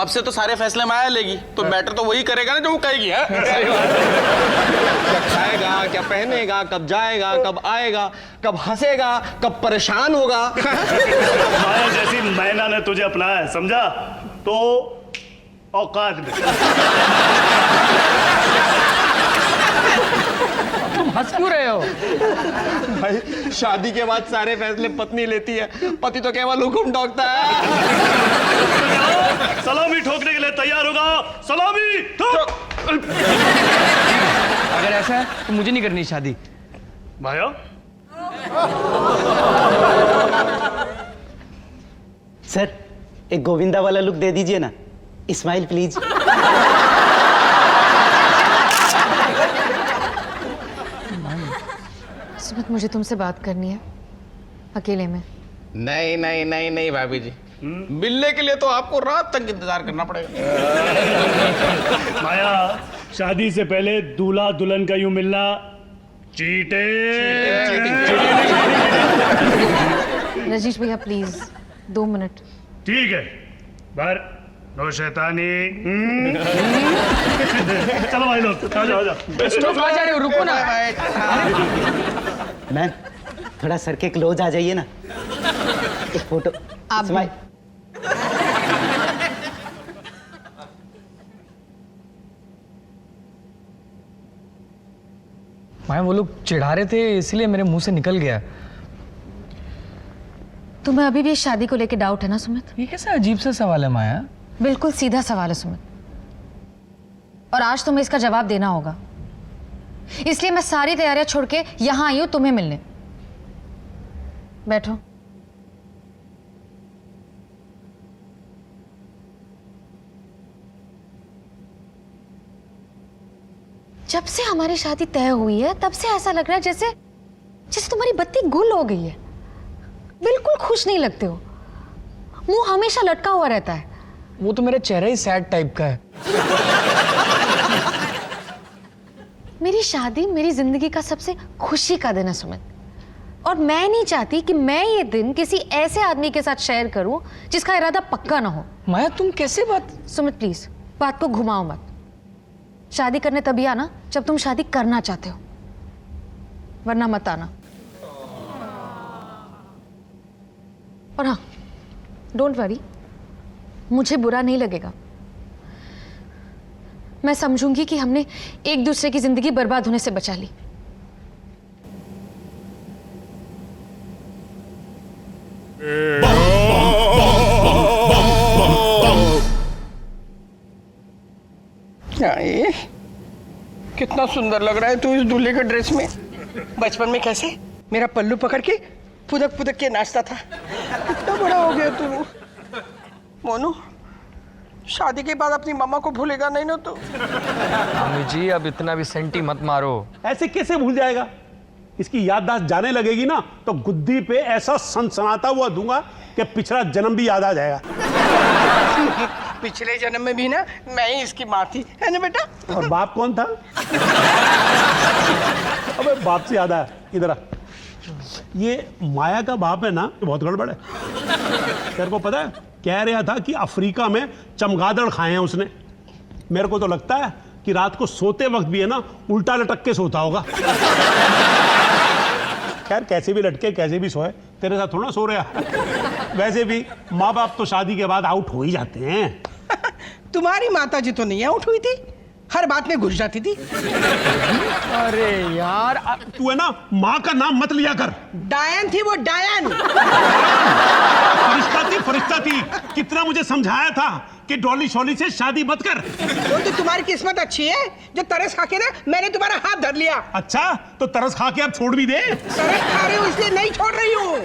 अब से तो सारे फैसले माया लेगी, तो बेटर तो वही करेगा ना जो वो कहेगी। है क्या खाएगा, क्या पहनेगा, कब जाएगा, कब आएगा, कब हंसेगा, कब परेशान होगा। माया जैसी मैना ने तुझे अपनाया, समझा? तो औकात में। तुम हंस क्यों रहे हो? भाई शादी के बाद सारे फैसले पत्नी लेती है, पति तो केवल हुक्म ठोकता है। सलामी ठोकने के लिए तैयार होगा। सलामी ठोक। अगर ऐसा है तो मुझे नहीं करनी शादी। माया सर एक गोविंदा वाला लुक दे दीजिए ना, स्माइल प्लीज। सुमित, मुझे तुमसे बात करनी है अकेले में। नहीं नहीं नहीं नहीं भाभी जी, मिलने के लिए तो आपको रात तक इंतजार करना पड़ेगा। माया, शादी से पहले दूल्हा दुल्हन का यूं मिलना चीटे। रजनीश भैया प्लीज 2 मिनट। ठीक है, पर नो शैतानी। चलो भाई लोग, आ जाओ आ जाओ। स्टॉप, आ जा रहे हो, रुको ना। मैम थोड़ा सर के क्लोज आ जाइए ना, एक फोटो। आप भी। स्माइल। माया वो लोग चिढ़ा रहे थे इसलिए मेरे मुंह से निकल गया। तुम्हें अभी भी इस शादी को लेकर डाउट है ना सुमित? ये कैसा अजीब सा सवाल है माया? बिल्कुल सीधा सवाल है सुमित, और आज तुम्हें इसका जवाब देना होगा। इसलिए मैं सारी तैयारियां छोड़ के यहां आई हूं तुम्हें मिलने। बैठो। जब से हमारी शादी तय हुई है तब से ऐसा लग रहा है जैसे जैसे तुम्हारी बत्ती गुल हो गई है। बिल्कुल खुश नहीं लगते हो, मुंह हमेशा लटका हुआ रहता है। वो तो मेरा चेहरा ही सैड टाइप का है। मेरी शादी मेरी जिंदगी का सबसे खुशी का दिन है सुमित, और मैं नहीं चाहती कि मैं ये दिन किसी ऐसे आदमी के साथ शेयर करूं जिसका इरादा पक्का ना हो। माया तुम कैसे बात? सुमित प्लीज बात को घुमाओ मत। शादी करने तभी आना जब तुम शादी करना चाहते हो, वरना मत आना। और हाँ, डोंट वरी, मुझे बुरा नहीं लगेगा। मैं समझूंगी कि हमने एक दूसरे की जिंदगी बर्बाद होने से बचा ली। क्या ये कितना सुंदर लग रहा है तू इस दूल्हे के ड्रेस में। बचपन में कैसे मेरा पल्लू पकड़ के फुदक फुदक के नाचता था, कितना बड़ा हो गया तू। मोनू, शादी के बाद अपनी मम्मा को भूलेगा नहीं ना तू? मम्मी जी अब इतना भी सेंटी मत मारो। ऐसे कैसे भूल जाएगा? इसकी याददाश्त जाने लगेगी ना तो गुद्दी पे ऐसा सनसनाता हुआ दूंगा कि पिछला जन्म भी याद आ जाएगा। पिछले जन्म में भी ना मैं ही इसकी माँ थी, है ना बेटा? और बाप कौन था? अबे बाप से याद आया, इधर आ। ये माया का बाप है ना, बहुत गड़बड़ है। तेरे को पता है, कह रहा था कि अफ्रीका में चमगादड़ खाए हैं उसने। मेरे को तो लगता है कि रात को सोते वक्त भी है ना उल्टा लटक के सोता होगा। खैर कैसे भी लटके कैसे भी सोए, तेरे साथ थोड़ा सो रहा। वैसे भी माँ बाप तो शादी के बाद आउट हो ही जाते हैं। तुम्हारी माता जी तो नहीं आउट हुई थी, हर बात में घुस जाती थी। अरे यार तू है ना माँ का नाम मत लिया कर। डायन थी वो, डायन। फरिश्ता थी। कितना मुझे समझाया था कि डॉली शॉली से शादी मत कर। वो तो तुम्हारी किस्मत अच्छी है जो तरस खा के ना मैंने तुम्हारा हाथ धर लिया। अच्छा तो तरस खा के अब छोड़ भी दे। तरस खा रही हूँ इसलिए नहीं छोड़ रही हूँ।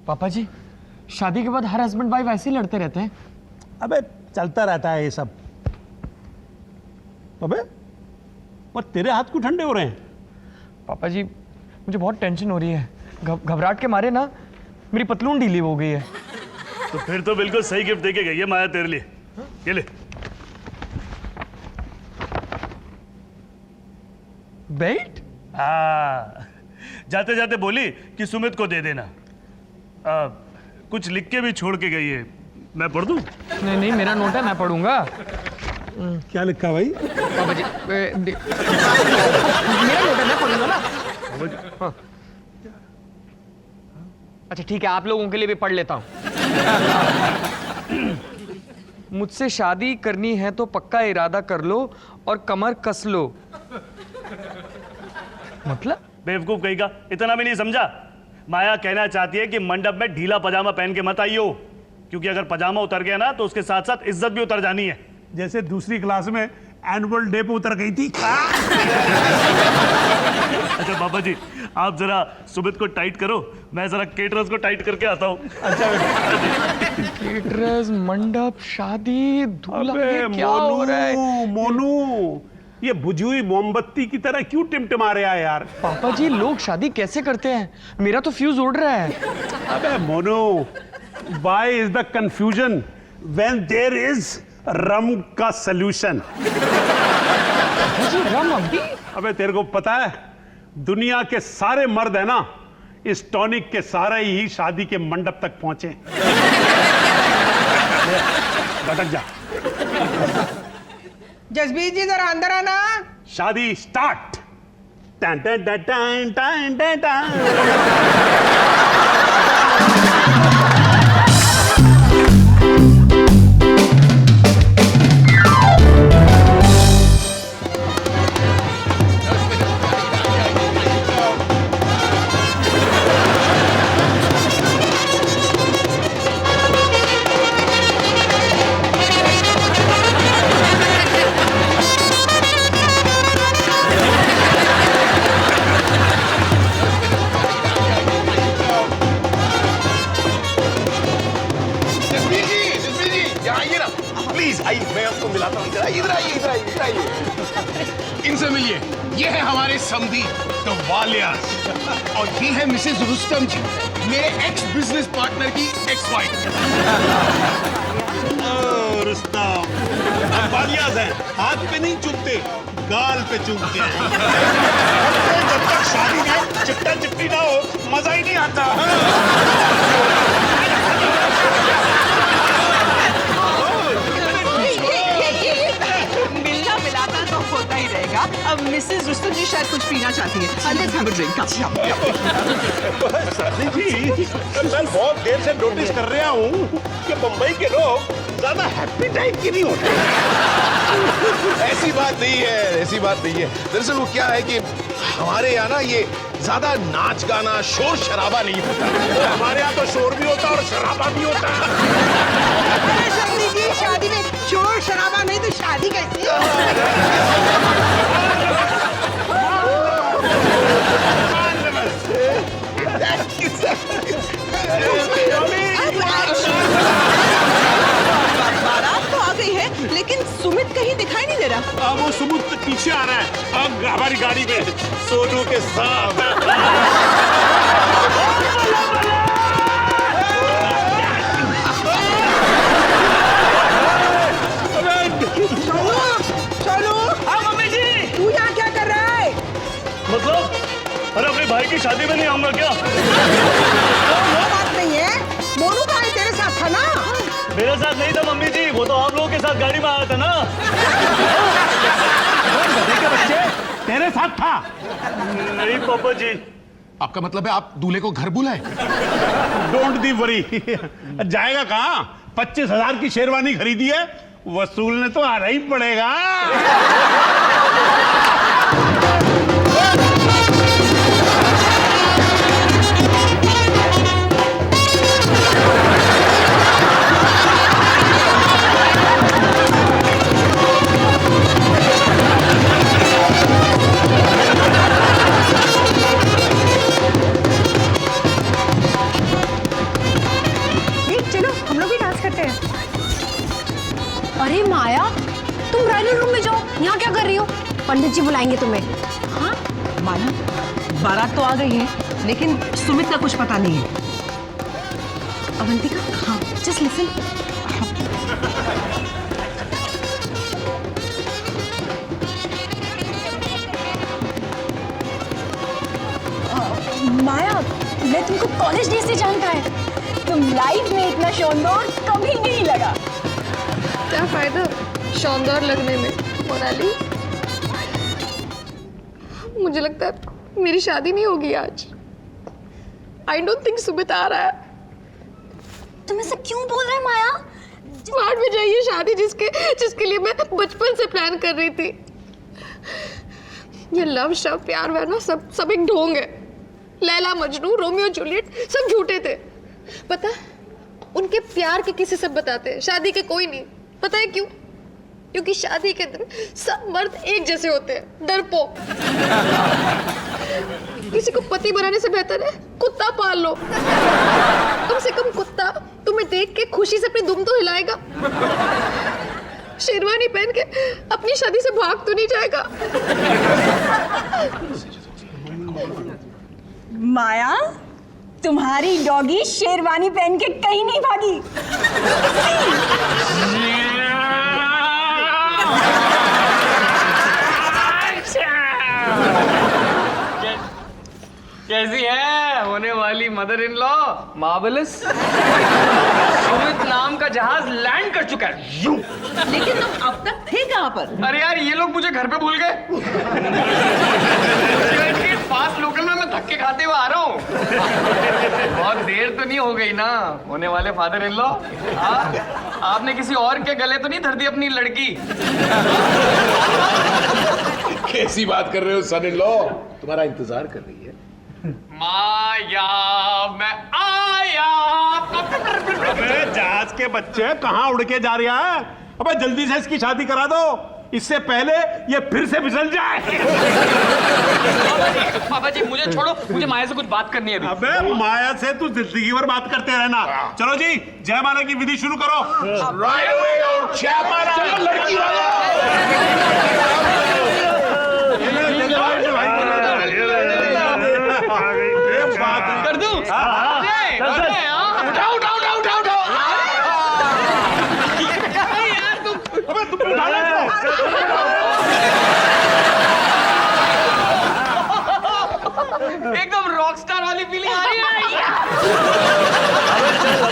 पापा जी शादी के बाद हर हस्बैंड वाइफ ऐसे ही लड़ते रहते हैं। अबे चलता रहता है ये सब। अबे पर तेरे हाथ क्यों ठंडे हो रहे हैं? पापा जी मुझे बहुत टेंशन हो रही है, घबराहट के मारे ना मेरी पतलून ढीली हो गई है। तो फिर तो बिल्कुल सही गिफ्ट देके गई है माया तेरे लिए। ये ले। बेल्ट? हाँ, जाते जाते बोली कि सुमित को दे देना। कुछ लिख के भी छोड़ के गई है, मैं पढ़ दूं? नहीं नहीं, मेरा नोट है, मैं पढ़ूंगा। क्या लिखा भाई? पापा जी मेरा नोट है, मैं पढ़ूंगा ना। हाँ। अच्छा ठीक है, आप लोगों के लिए भी पढ़ लेता हूं। मुझसे शादी करनी है तो पक्का इरादा कर लो और कमर कस लो। मतलब बेवकूफ कहीं का, इतना भी नहीं समझा? माया कहना चाहती है कि मंडप में ढीला पजामा पहन के मत आइयो, क्योंकि अगर पजामा उतर गया ना तो उसके साथ साथ इज्जत भी उतर जानी है। जैसे दूसरी क्लास में एनुअल डे पे उतर गई थी। अच्छा पापा जी, आप जरा सुमित को टाइट करो, मैं जरा केटरर्स को टाइट करके आता हूँ। केटरर्स, मंडप, शादी, दूल्हा, ये क्या हो रहा है? मोनू, ये बुझी हुई मोमबत्ती की तरह क्यों टिमटिमा रहा है यार? पापा जी लोग शादी कैसे करते हैं? मेरा तो फ्यूज उड़ रहा है। अबे Monu, why is the confusion when there is रम का सॉल्यूशन? रम अभी? अबे तेरे को पता है, दुनिया के सारे मर्द है ना, इस टॉनिक के सारे ही शादी के मंडप तक पहुंचे। भटक जा। जसबीर जी जरा अंदर आना। शादी स्टार्ट। टन टन टन टन टन टन टन। इनसे मिलिए, ये है हमारे समधी द वालियास, और ये है मिसेस रुस्तम जी, मेरे एक्स बिजनेस पार्टनर की एक्स वाइफ। रुस्तम, हम वालियास हैं, हाथ पे नहीं चूमते, गाल पे चूमते हैं। जब तक शादी में चिपटा चिपटी ना हो, मजा ही नहीं आता। मिलना मिलाना तो होता ही रहेगा। अब मिसेस रुस्तम जी शायद कुछ पीना चाहती है। Let's have a drink. जी, मैं बहुत देर से नोटिस कर रहा हूँ कि बम्बई के लोग ज्यादा हैप्पी टाइप के नहीं होते। ऐसी बात नहीं है, ऐसी बात नहीं है। दरअसल वो क्या है कि हमारे यहाँ ना ये ज्यादा नाच गाना शोर शराबा नहीं होता। हमारे यहाँ तो शोर भी होता और शराबा भी होता। जी शादी में शोर शराबा नहीं तो शादी कैसी? बारात तो आ गई है, लेकिन सुमित कहीं दिखाई नहीं दे रहा। अब वो सुमित पीछे आ रहा है, अब हमारी गाड़ी में सोनू के साथ। सोनू, हाँ मम्मी जी। तू यहाँ क्या कर रहा है? मतलब अरे अपने भाई की शादी में नहीं आऊंगा क्या? वो बात नहीं है, मोनू का है तेरे साथ था ना? मेरे साथ नहीं था मम्मी जी, वो तो आप लोगों के साथ गाड़ी में आया था ना। के बच्चे तेरे साथ था? नहीं पापा जी। आपका मतलब है आप दूल्हे को घर बुलाए? Don't the worry. जाएगा कहाँ? 25,000 की शेरवानी खरीदी है, वसूलने तो आना ही पड़ेगा। चलो हम लोग भी डांस करते हैं। अरे माया, तुम ब्राइडल रूम में जाओ, यहाँ क्या कर रही हो? पंडित जी बुलाएंगे तुम्हें। हाँ माया, बारात तो आ गई है, लेकिन सुमित का कुछ पता नहीं है। अवंतिका, हाँ जस्ट लिसन। माया, मैं तुमको कॉलेज डेज से जानता है। तुम लाइफ में इतना शानदार कभी नहीं लगा। क्या फायदा शानदार लगने में मोनाली। मुझे लगता है मेरी शादी नहीं होगी आज। आई डोंट थिंक सुमित आ रहा है। तुम ऐसा क्यों बोल रहे माया? स्मार्ट में जाइए शादी जिसके लिए मैं बचपन से प्लान कर रही थी। ये लव शव प्यार वैर ना सब एक ढोंग है। लैला मजनू रोमियो जूलियट सब झूठे थे। पता है उनके प्यार के किसी सब बताते हैं, शादी के कोई नहीं। पता है क्यों? क्योंकि शादी के दिन सब मर्द एक जैसे होते हैं, डरपोक। किसी को पति बनाने से बेहतर है कुत्ता पाल लो। कम से कम कुत्ता तुम्हें देख के खुशी से अपनी दुम तो हिलाएगा। शेरवानी पहन के अपनी शादी से भाग तो नहीं जाएगा। माया, तुम्हारी डॉगी शेरवानी पहन के कहीं नहीं भागी। कैसी है होने वाली mother in law? Marvellous. Sumit नाम का जहाज लैंड कर चुका है। यूं। लेकिन तुम अब तक थे कहाँ पर? अरे यार ये लोग मुझे घर पे भूल गए। फास्ट लोकल में मैं धक्के खाते हुए आ रहा हूँ। बहुत देर तो नहीं हो गई ना होने वाले फादर इन लॉ? आपने किसी और के गले तो नहीं धर दी अपनी लड़की? कैसी बात कर रहे हो सन इन लॉ? तुम्हारा इंतजार कर रही है। माया मैं आया। अबे जहाज के बच्चे कहाँ उड़ के जा रहा है? अबे जल्दी से इसकी शादी करा दो, इससे पहले ये फिर से फिसल जाए। पापा जी मुझे छोड़ो, मुझे माया से कुछ बात करनी है अभी। अबे माया से तू जिंदगी भर बात करते रहना। चलो जी जयमाला की विधि शुरू करो। राइट अवे और जयमाला। चलो लड़की कर दूं? उठाओ उठाओ उठाओ उठाओ उठाओ। यार तुम अबे तुम उठा लो एकदम रॉकस्टार वाली फीलिंग आ रही है।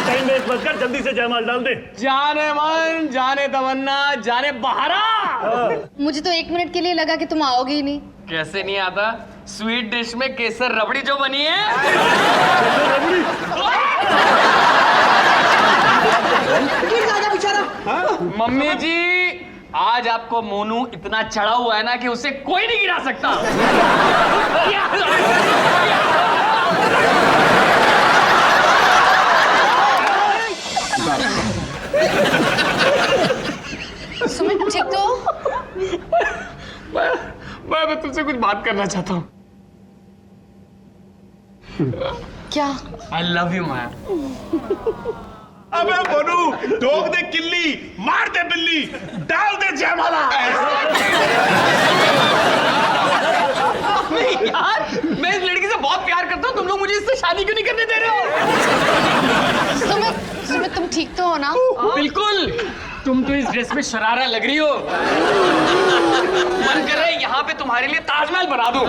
टाइम वेस्ट मत कर, जल्दी से जयमाल डाल दे। जाने मन, जाने तमन्ना, जाने बहारा। मुझे तो 1 मिनट के लिए लगा कि तुम आओगे ही नहीं। कैसे नहीं आता? स्वीट डिश में केसर रबड़ी जो बनी है। गिर जाएगा बेचारा। मम्मी जी आज आपको मोनू इतना चढ़ा हुआ है ना कि उसे कोई नहीं गिरा सकता। सुमित ठीक तो? मैं तुमसे कुछ बात करना चाहता हूँ। क्या? आई लव यू माया। अबे बोनू ठोक दे किल्ली, मार दे बिल्ली, डाल दे जयमाला। यार मैं इस लड़की से बहुत प्यार करता हूँ, तुम लोग मुझे इससे शादी क्यों नहीं करने दे रहे हो? सुमित तुम ठीक तो हो ना? बिल्कुल। तुम तो इस ड्रेस में शरारा लग रही हो। मन कर रहा है यहाँ पे तुम्हारे लिए ताजमहल बना दूं।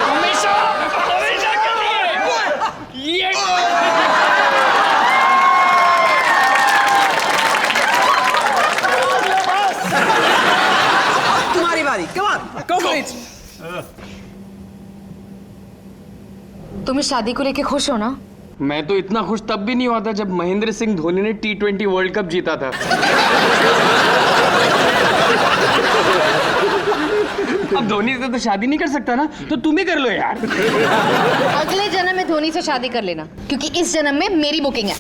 हमेशा हमेशा के लिए ये तुम्हारी बारी। Come on, go for it. तुम इस शादी को लेके खुश हो ना? मैं तो इतना खुश तब भी नहीं हुआ था जब महेंद्र सिंह धोनी ने T20 वर्ल्ड कप जीता था। अब धोनी से तो शादी नहीं कर सकता ना, तो तुम ही कर लो यार। अगले जन्म में धोनी से शादी कर लेना, क्योंकि इस जन्म में मेरी बुकिंग है।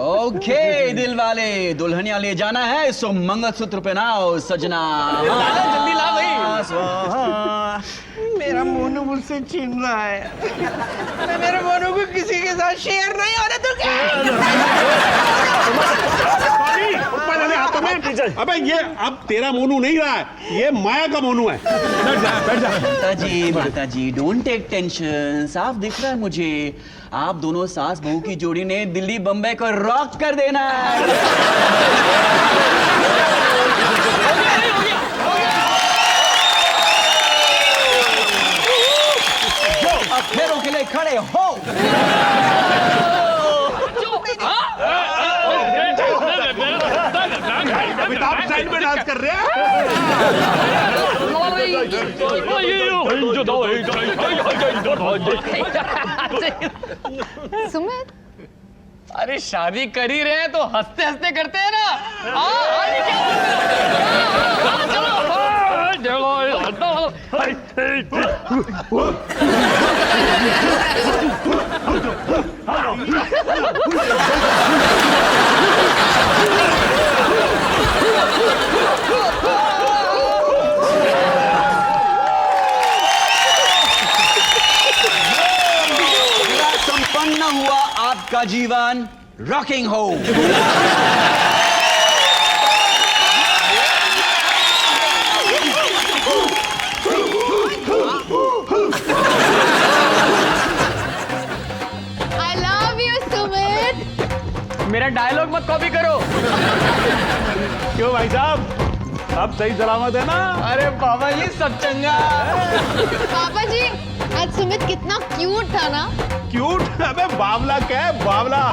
ओके दिल वाले, दुल्हनिया ले जाना है सो मंगलसूत्र पहनाओ सजना। जल्दी ला भाई। मेरा मोनू मुझसे छीन रहा है। मैं मेरे मोनू को किसी के साथ शेयर नहीं होने दूंगा। हाथों अबे ये अब तेरा मोनू नहीं रहा है, ये माया का मोनू है। बैठ जा, बैठ जा। माता जी डोंट टेक टेंशन। साफ दिख रहा है मुझे, आप दोनों सास बहू की जोड़ी ने दिल्ली बम्बई को रॉक कर देना है। अब फेरों के लिए खड़े हो। अमिताभ स्टाइल में डांस कर रहे हैं। सुमित, अरे शादी कर ही रहे हैं तो हंसते हंसते करते हैं ना। संपन्न हुआ आपका जीवन रॉकिंग हो। I love you, Sumit. मेरा डायलॉग मत कॉपी करो। क्यों भाई साहब, अब सही सलामत है ना? अरे बाबा जी सब चंगा। पापा जी, आज सुमित कितना क्यूट था ना। क्यूट? अबे बावला क्या है, बावला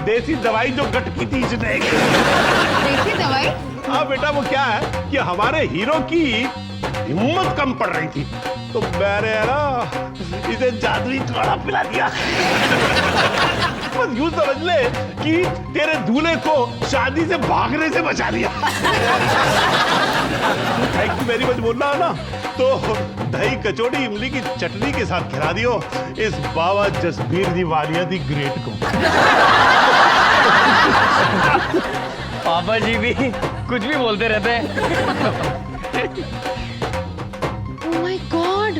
देसी दवाई जो गट की थी इसने। देसी दवाई? हाँ बेटा, वो क्या है कि हमारे हीरो की हिम्मत कम पड़ रही थी तो मैंने ना इसे जादुई काढ़ा पिला दिया। बस यूं समझ ले कि तेरे दूल्हे को शादी से भागने से बचा लिया। थैंक यू वेरी मच बोलना है ना, तो दही कचौड़ी इमली की चटनी के साथ खिला दियो इस बाबा जसबीर दी वालिया दी ग्रेट को। पापा जी भी कुछ भी बोलते रहते हैं। Oh my God!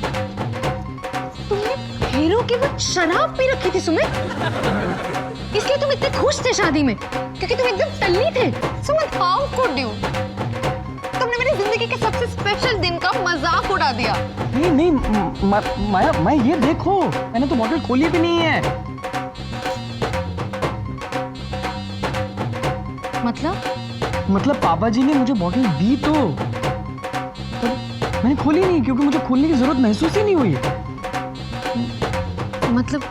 तुमने हीरो की वो शराब पी रखी थी सुमित, इसलिए तुम इतने खुश थे शादी में, क्योंकि तुम एकदम टल्ली थे। Sumit, how could you? तुमने मेरी जिंदगी के सबसे स्पेशल दिन का मजाक उड़ा दिया। नहीं माया, मैं ये देखो, मैंने तो बॉटल खोली भी नहीं है। मतलब पापा जी ने मुझे बॉटल दी तो मैंने खोली नहीं, क्योंकि मुझे खोलने की जरूरत महसूस ही नहीं हुई। मतलब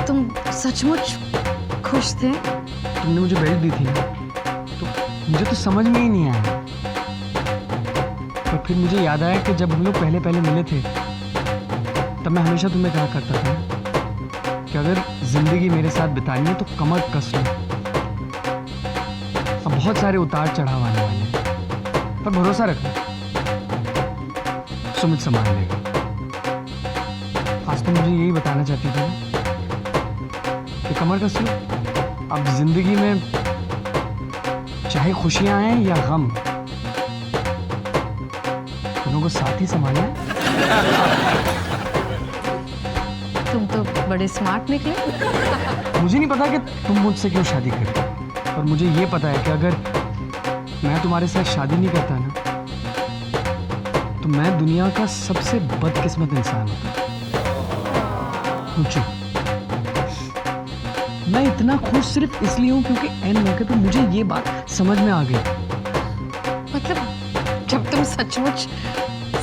तुम सचमुच खुश थे? तुमने मुझे बेल्ट दी थी ना, तो मुझे तो समझ में ही नहीं आया। पर फिर मुझे याद आया कि जब हम लोग पहले मिले थे तब मैं हमेशा तुम्हें कहा करता था कि अगर जिंदगी मेरे साथ बितानी है तो कमर कस लो। अब बहुत सारे उतार चढ़ाव आने वाले हैं, पर भरोसा रखना, सुमित संभाल लेगा। आज तो मुझे यही बताना चाहती थी कि कमर कस लो। अब जिंदगी में चाहे खुशियां आए या गम, दोनों को साथ ही संभालना है। तुम तो बड़े स्मार्ट निकले। मुझे नहीं पता कि तुम मुझसे क्यों शादी कर रहे हो, पर मुझे ये पता है कि अगर मैं तुम्हारे साथ शादी नहीं करता ना, तो मैं दुनिया का सबसे बदकिस्मत इंसान होता। पूछो, मैं इतना खुश सिर्फ इसलिए हूं क्योंकि एन मौके पे मुझे ये बात समझ में आ गई। मतलब जब तुम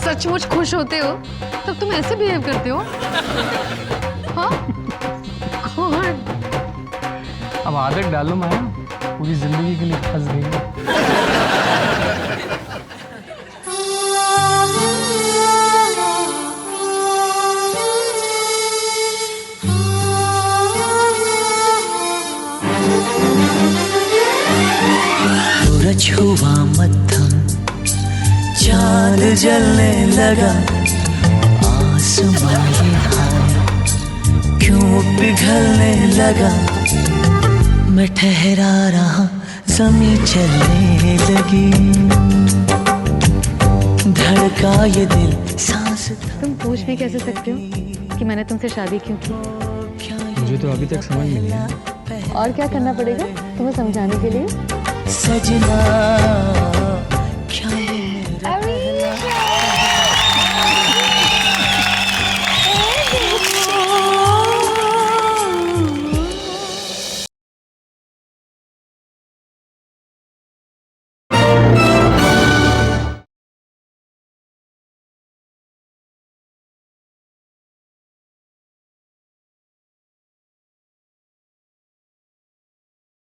सचमुच खुश होते हो तब तुम ऐसे बिहेव करते हो? हाँ? God. अब आदत डालो माया, पूरी जिंदगी के लिए फंस गई। सूरज हुआ मध्यम, चांद जलने लगा, आसमां ये हाय क्यों पिघलने लगा। मैं ठहरा रहा, ज़मीं चलने लगी, धड़का ये दिल सांस। तुम पूछ भी कैसे सकते हो कि मैंने तुमसे शादी क्यों की? मुझे तो अभी तक समझ नहीं आया। और क्या करना पड़ेगा तुम्हें समझाने के लिए? सजना